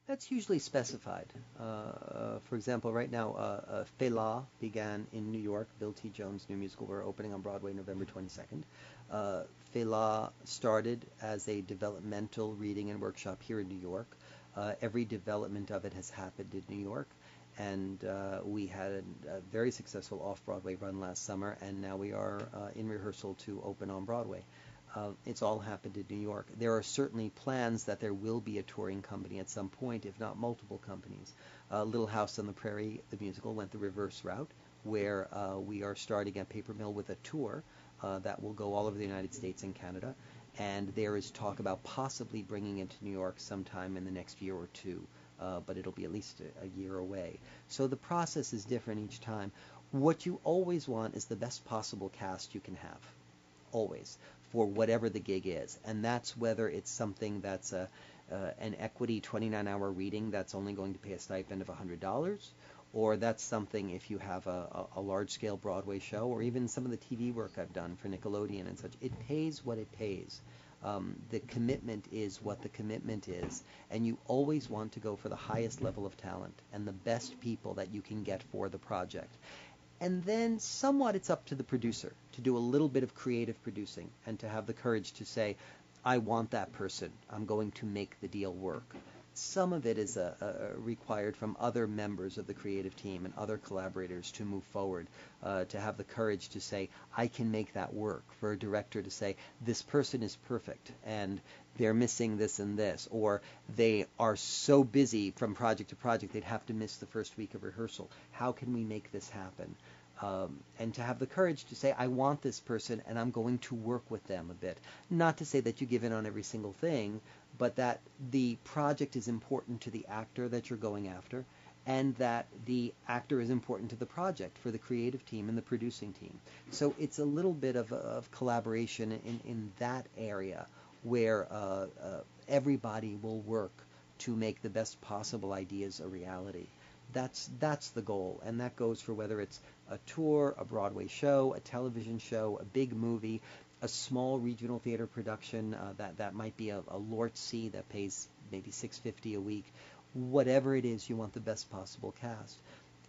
That's usually specified. For example, right now, Fela began in New York. Bill T. Jones' new musical. We're opening on Broadway November 22nd. Fela started as a developmental reading and workshop here in New York. Every development of it has happened in New York. And we had a very successful off-Broadway run last summer, and now we are in rehearsal to open on Broadway. It's all happened in New York. There are certainly plans that there will be a touring company at some point, if not multiple companies. Little House on the Prairie, the musical, went the reverse route, where we are starting at Paper Mill with a tour that will go all over the United States and Canada. And there is talk about possibly bringing it to New York sometime in the next year or two, but it'll be at least a year away. So the process is different each time. What you always want is the best possible cast you can have, always, for whatever the gig is. And that's whether it's something that's an equity 29-hour reading that's only going to pay a stipend of $100, or that's something if you have a large-scale Broadway show, or even some of the TV work I've done for Nickelodeon and such. It pays what it pays. The commitment is what the commitment is, and you always want to go for the highest level of talent and the best people that you can get for the project. And then somewhat it's up to the producer to do a little bit of creative producing and to have the courage to say, I want that person. I'm going to make the deal work. Some of it is required from other members of the creative team and other collaborators to move forward, to have the courage to say, I can make that work. For a director to say, this person is perfect and they're missing this and this, or they are so busy from project to project they'd have to miss the first week of rehearsal. How can we make this happen? And to have the courage to say, I want this person and I'm going to work with them a bit. Not to say that you give in on every single thing, but that the project is important to the actor that you're going after, and that the actor is important to the project for the creative team and the producing team. So it's a little bit of collaboration in that area where everybody will work to make the best possible ideas a reality. That's the goal, and that goes for whether it's a tour, a Broadway show, a television show, a big movie, a small regional theater production that might be a Lort C that pays maybe $6.50 a week. Whatever it is, you want the best possible cast.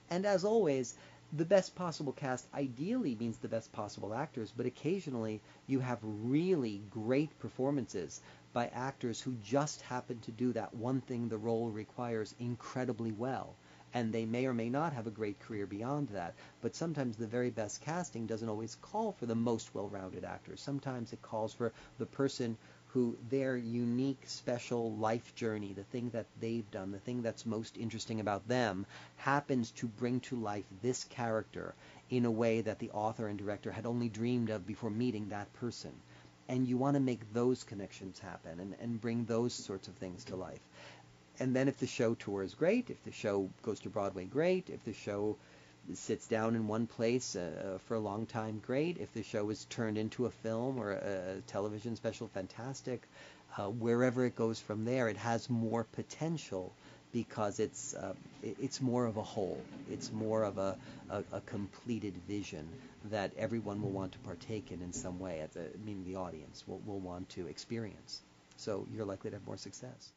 And as always, the best possible cast ideally means the best possible actors, but occasionally you have really great performances by actors who just happen to do that one thing the role requires incredibly well. And they may or may not have a great career beyond that. But sometimes the very best casting doesn't always call for the most well-rounded actors. Sometimes it calls for the person who their unique, special life journey, the thing that they've done, the thing that's most interesting about them, happens to bring to life this character in a way that the author and director had only dreamed of before meeting that person. And you want to make those connections happen and bring those sorts of things to life. And then if the show tours, great. If the show goes to Broadway, great. If the show sits down in one place for a long time, great. If the show is turned into a film or a television special, fantastic. Wherever it goes from there, it has more potential because it's more of a whole. It's more of a completed vision that everyone will want to partake in some way. Meaning the audience will want to experience. So you're likely to have more success.